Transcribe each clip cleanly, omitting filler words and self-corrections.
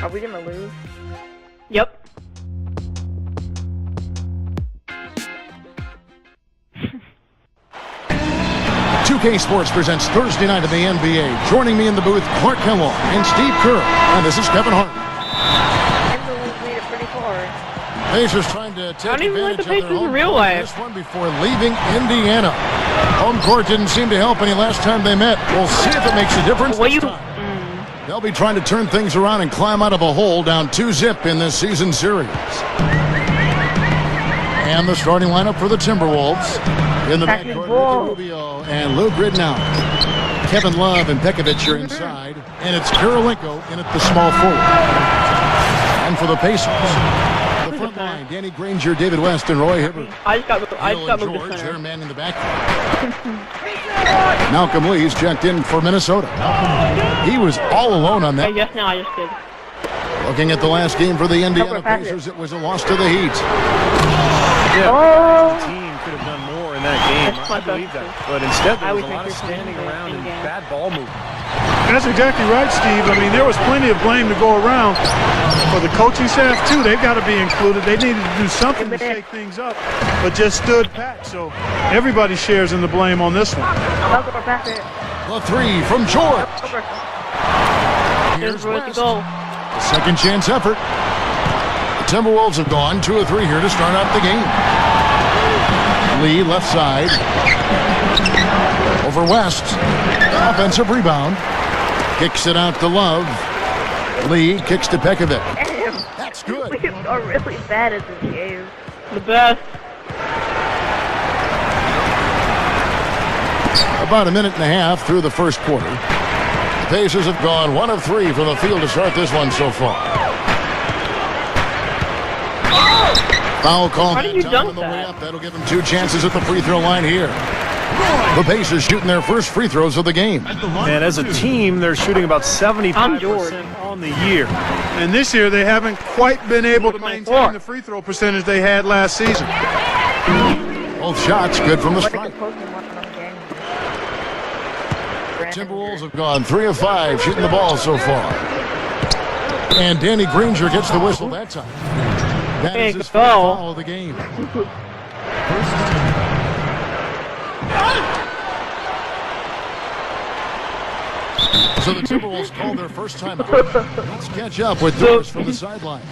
Are we gonna lose? Yep. "2K Sports presents Thursday Night in the NBA. Joining me in the booth, Clark Kellogg and Steve Kerr. And this is Kevin Hart. Timberwolves made it pretty far. Pacers trying to take I don't even like the advantage of their Pacers in home real court life. this one before leaving Indiana. Home court didn't seem to help any last time they met. We'll see if it makes a difference What this you? time. They'll be trying to turn things around and climb out of a hole down 2-zip in this season series. And the starting lineup for the Timberwolves. In the backcourt, Ricky Rubio and Lou Gridnow. Kevin Love and Pekovic are inside. And it's Karolinko in at the small forward. And for the Pacers, the front line, Danny Granger, David West, and Roy Hibbert. I just got moved to George, center. their man in the backcourt. Malcolm Lee's checked in for Minnesota. He was all alone on that. Yes, now I just did. Looking at the last game for the Indiana Pacers, it was a loss to the Heat. Yeah, the team could have done more in that game. That's I believe that. But instead, there was a would lot of think you're standing saying around and that. bad ball movement. That's exactly right, Steve. I mean, there was plenty of blame to go around for the coaching staff, too. They've got to be included. They needed to do something to shake things up, but just stood pat. So everybody shares in the blame on this one. The three from George. Here's Here's where the West. goal. A second chance effort. The Timberwolves have gone 2 of 3 here to start out the game. Lee left side. Over West. Offensive rebound. Kicks it out to Love. Lee kicks to Pekovic. That's good. We are really bad at this game. The best. About a minute and a half through the first quarter. The Pacers have gone 1 of 3 from the field to start this one so far. Foul call. How did you down dunk on the way that? up. That'll give them 2 chances at the free throw line here. The Pacers shooting their first free throws of the game. And as a team, they're shooting about 75% on the year. And this year, they haven't quite been able to maintain the free throw percentage they had last season. Both shots good from the What a stripe. composing one on game. Timberwolves have gone 3 of 5 shooting the ball so far. And Danny Granger gets the whistle that time. That is his first foul of the game. So the Timberwolves call their first timeout. Let's catch up with Doris from the sideline.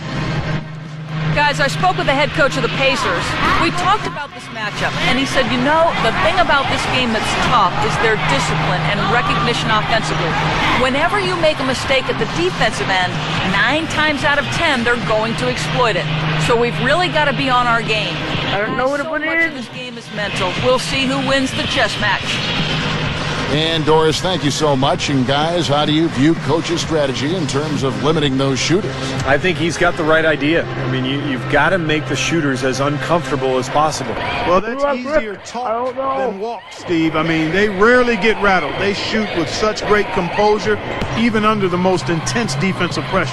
Guys, I spoke with the head coach of the Pacers. We talked about this matchup, and he said, you know, the thing about this game that's tough is their discipline and recognition offensively. Whenever you make a mistake at the defensive end, 9 times out of 10, they're going to exploit it. So we've really got to be on our game. I don't know what So it much of is. this game is mental. We'll see who wins the chess match. And Doris, thank you so much. And guys, how do you view Coach's strategy in terms of limiting those shooters? I think he's got the right idea. I mean, you've got to make the shooters as uncomfortable as possible. Well, that's easier talk than walk, Steve. I mean, they rarely get rattled. They shoot with such great composure, even under the most intense defensive pressure.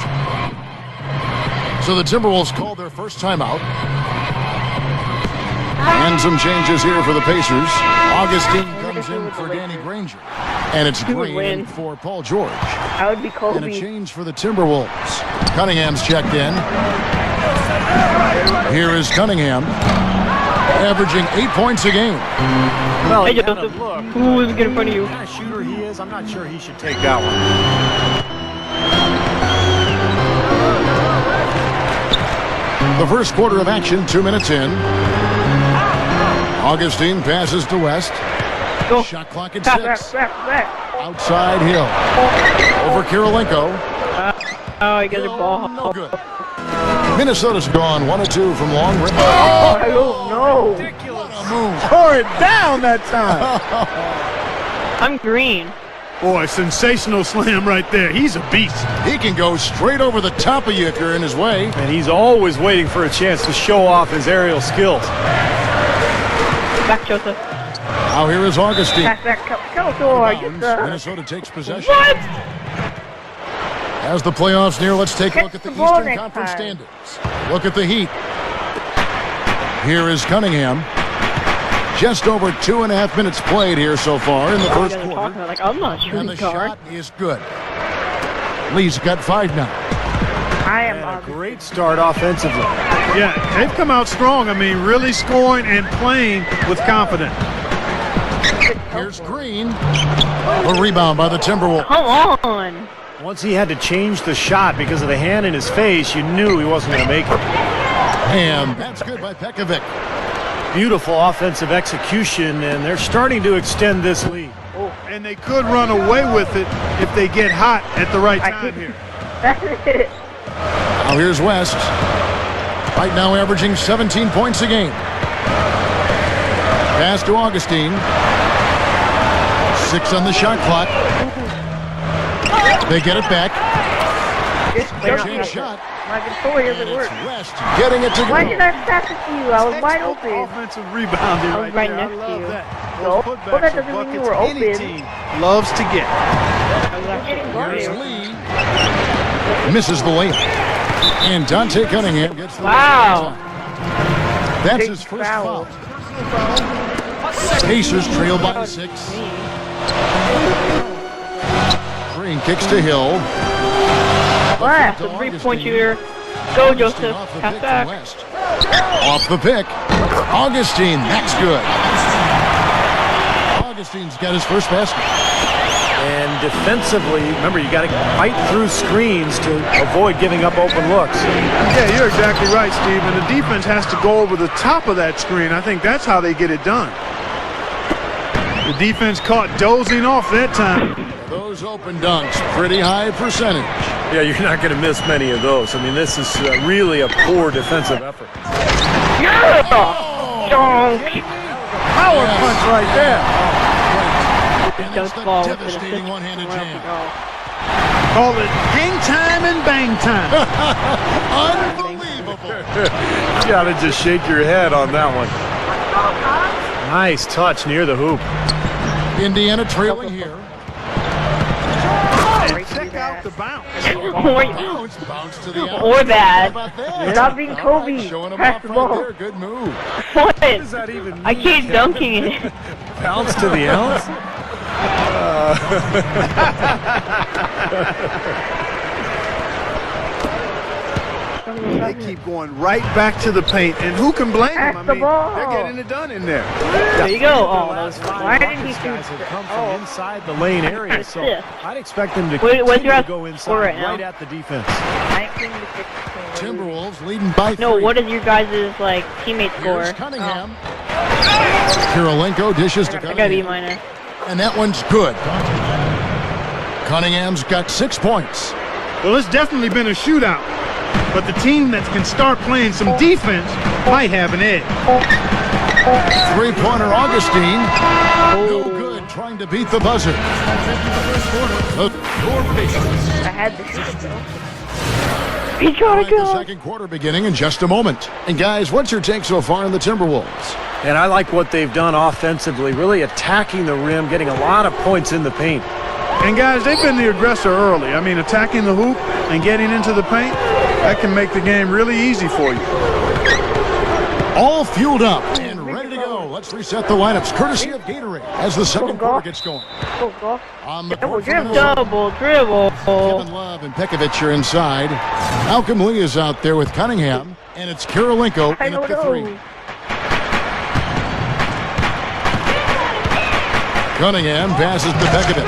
So the Timberwolves call their first timeout. And some changes here for the Pacers. Augustine comes in for Danny Granger. And it's Green for Paul George. I would be And a Kobe. change for the Timberwolves. Cunningham's checked in. Here is Cunningham, averaging 8 points a game. Well, Hey, he had a Joseph, look. who is getting in front of you? What kind of shooter he is, I'm not sure he should take that one. The first quarter of action, 2 minutes in. Augustine passes to West. Go. Shot clock at Back. 6. Outside Hill. Over Karolinko. Oh, he gets a ball. No good. Minnesota's gone 1 of 2 from long range. I don't know. What a move. Tore it down that time. I'm green. Boy, sensational slam right there. He's a beast. He can go straight over the top of you if you're in his way. And he's always waiting for a chance to show off his aerial skills. Back, Joseph. Now here is Augustine. Back. Keldor. Get the... Minnesota takes possession. What? As the playoffs near, let's take a look at the Catch the ball Eastern next Conference time. standings. Look at the Heat. Here is Cunningham. Just over 2.5 minutes played here so far in the first Talking quarter. like, I'm not And shooting the guard. shot is good. Lee's got 5 now. I am And a obviously. great start offensively. Yeah, they've come out strong. I mean, really scoring and playing with confidence. Here's Green. A rebound by the Timberwolves. Come on. Once he had to change the shot because of the hand in his face, you knew he wasn't going to make it. And that's good by Pekovic. Beautiful offensive execution, and they're starting to extend this lead. And they could run away with it if they get hot at the right time here. That's it. Now here's West. Right now averaging 17 points a game. Pass to Augustine. 6 on the shot clock. They get it back. Change shot. My controller And doesn't it's work. West getting it to Why go. did I pass it to you? I was wide open. Offensive rebounding I was right right there. next I to love you. that. No, Those well, putbacks that are doesn't mean you buckets were any open. team loves to get. I'm getting Here's guarded. Lee. Misses the layup. And Dante Cunningham gets the Wow. That's Big his first foul. foul. Pacers trail by 6. Green kicks to Hill. What? The 3-point shooter. Go, Joseph. Off the Pass pick from back. West. Off the pick. Augustine. That's good. Augustine's got his first basket. And defensively, remember, you got to fight through screens to avoid giving up open looks. Yeah, you're exactly right, Steve. And the defense has to go over the top of that screen. I think that's how they get it done. The defense caught dozing off that time. Those open dunks, pretty high percentage. Yeah, you're not going to miss many of those. I mean, this is really a poor defensive effort. Yeah. Dunk. Power punch right there. And Don't it's the fall with an devastating assist. one-handed jam. Call it hang time and bang time. Unbelievable. You got to just shake your head on that one. Nice touch near the hoop. Indiana trailing here. And check out the bounce. Bounce to the Or How bad. about that? Stop being Kobe. Showing him Pass off the right ball. there. Good move. What? Does that even I mean? keep dunking it. Bounce to the ounce? They keep going right back to the paint. And who can blame them? I Pass the mean, ball. they're getting it done in there. There you go. Oh, that was fine. Why didn't he Guys shoot? have come from inside the lane area, so Assist. I'd expect them to What's continue your to go score inside right now? right at the defense. 19 to 16. Timberwolves leading by 3. No, what is your guys' like teammate Here's score? Cunningham. Kirilenko dishes to I gotta be Cunningham. minus. And that one's good. Cunningham's got 6 points. Well, it's definitely been a shootout. But the team that can start playing some defense might have an edge. 3-pointer Augustine. No good, trying to beat the buzzer. I had to shoot it though. He trying to The go. second quarter beginning in just a moment. And guys, what's your take so far on the Timberwolves? And I like what they've done offensively, really attacking the rim, getting a lot of points in the paint. And guys, they've been the aggressor early. I mean, attacking the hoop and getting into the paint, that can make the game really easy for you. All fueled up and ready to go. Let's reset the lineups, courtesy of Gatorade, as the second quarter gets going. Go, go. On the Double court for dribble. Minnesota, Double dribble. Kevin Love and Pekovic are inside. Malcolm Lee is out there with Cunningham, and it's Kirilenko I in at don't the 3. know. Cunningham passes to Pekovic.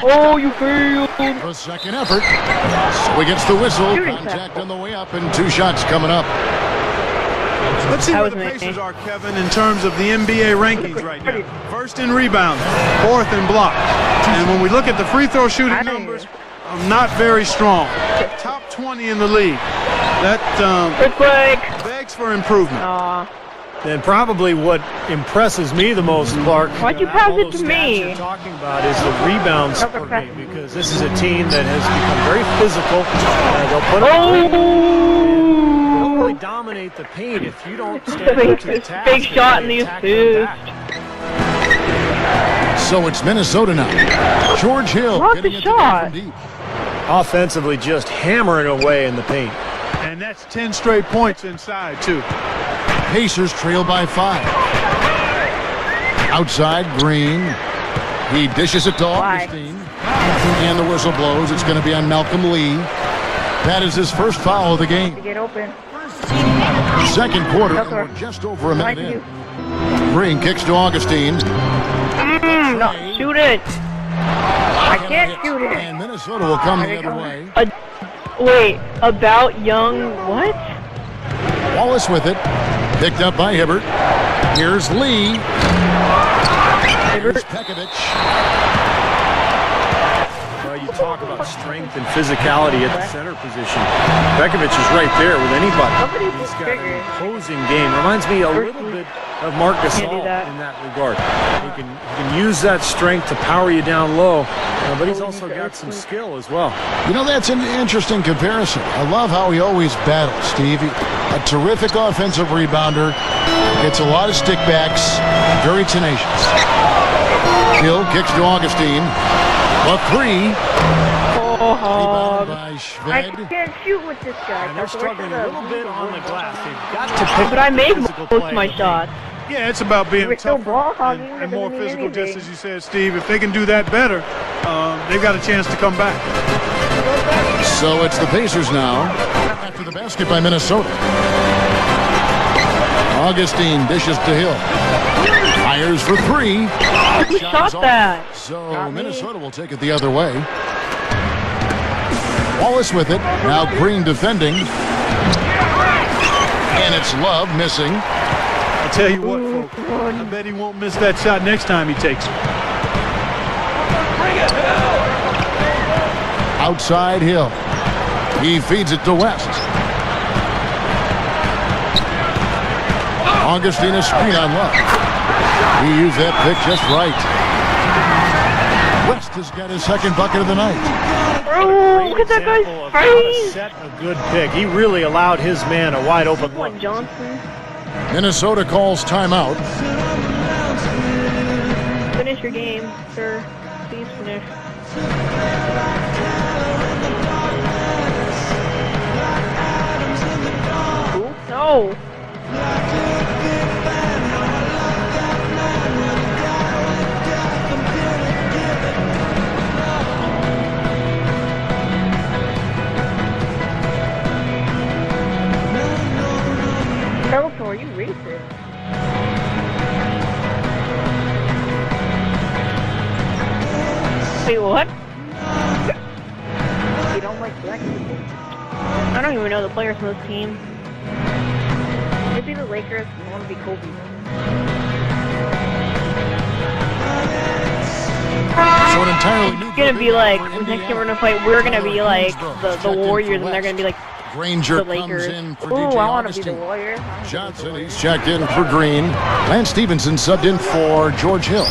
Oh, you failed. The second effort. So he gets the whistle. Shooting Contact on the way up, and 2 shots coming up. Let's see That where was the me. Pacers are, Kevin, in terms of the NBA rankings right now. First in rebounding, 4th in blocks. And when we look at the free throw shooting numbers, not very strong. Top 20 in the league. That Earthquake. begs for improvement. Aw. And probably what impresses me the most, Clark, Why'd you out of pass all it those to stats me? you're talking about is the rebounds per game, because this is a team that has become very physical. They'll put up they'll really dominate the paint if you don't stand up to the task. Big shot in the Attack them back. assist. So it's Minnesota now. George Hill Block getting the it to go shot. from deep. Offensively, just hammering away in the paint. And that's 10 straight points inside, too. Pacers trail by 5. Outside, Green. He dishes it to Why? Augustine. And the whistle blows. It's going to be on Malcolm Lee. That is his first foul of the game. To get open. Second quarter, and we're just over a minute in. Green kicks to Augustine. No, shoot it. I can't shoot it. And Minnesota will come the other way. Wait, about young what? Wallace with it. Picked up by Hibbert. Here's Lee. Here's Pekovic. Well, you talk about strength and physicality at the center position. Pekovic is right there with anybody. He's got an imposing game. Reminds me a little bit of Mark Gasol in that regard. He can use that strength to power you down low, but he's also got some skill as well. You know, that's an interesting comparison. I love how he always battles, Steve. A terrific offensive rebounder. Gets a lot of stickbacks. Very tenacious. Hill kicks to Augustine. A three. Rebounded by I Schved. can't shoot with this guy. And they're struggling a little bit on the glass. They've got to pick But I made physical most of play. my shots. Yeah, it's about being We're still tougher ball hogging, and it more doesn't mean physical, just anything. as you said, Steve. If they can do that better, they've got a chance to come back. So it's the Pacers now. After the basket by Minnesota. Augustine dishes to Hill. Fires for three. Who shot that? So Minnesota will take it the other way. Wallace with it. Now Green defending. And it's Love missing. I'll tell you what, folks. I bet he won't miss that shot next time he takes it. Outside Hill. He feeds it to West. Augustine a screen on Love. He used that pick just right. West has got his second bucket of the night. Oh, look at that guy's face. Set a good pick. He really allowed his man a wide open look. One Johnson. Minnesota calls timeout. Finish your game, sir. Please finish. No. Bellator, you racist. Wait, what? You don't like black people. I don't even know the players on this team. Maybe the Lakers want to be Kobe. So an entirely new It's gonna be like, for next Indiana. time we're gonna fight, we're gonna be like the Warriors, and they're gonna be like Granger the comes Lakers. in for Ooh, DJ I want to be the Augustine. Warrior. Johnson, he's checked in for Green. Lance Stevenson subbed in for George Hill.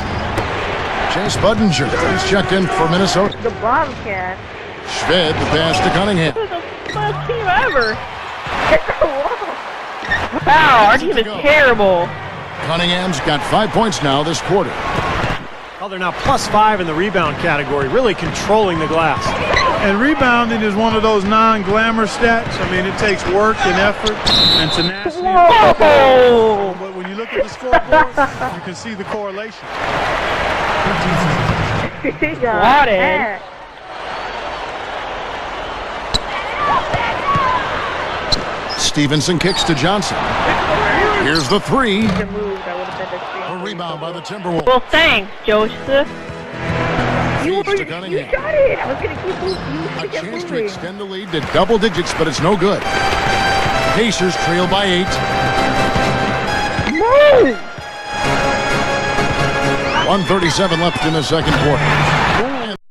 Chase Budinger, he's checked in for Minnesota. The Bobcat. Schved, the pass to Cunningham. this is the best team ever. Wow, our team is terrible. Cunningham's got 5 points now this quarter. Well, they're now +5 in the rebound category, really controlling the glass. And rebounding is one of those non-glamour stats. I mean, it takes work and effort and tenacity. Whoa! But when you look at the scoreboard, you can see the correlation. He got Swatted. that. Stevenson kicks to Johnson. Here's the three. The moves, I would have said the A same. rebound by the Timberwolves. Well, thanks, Joseph. You Feeds to shot Cunningham. it. I was going to keep moving. You A should get chance to moving. extend the lead to double digits, but it's no good. Pacers trail by 8. Move. 1:37 left in the second quarter.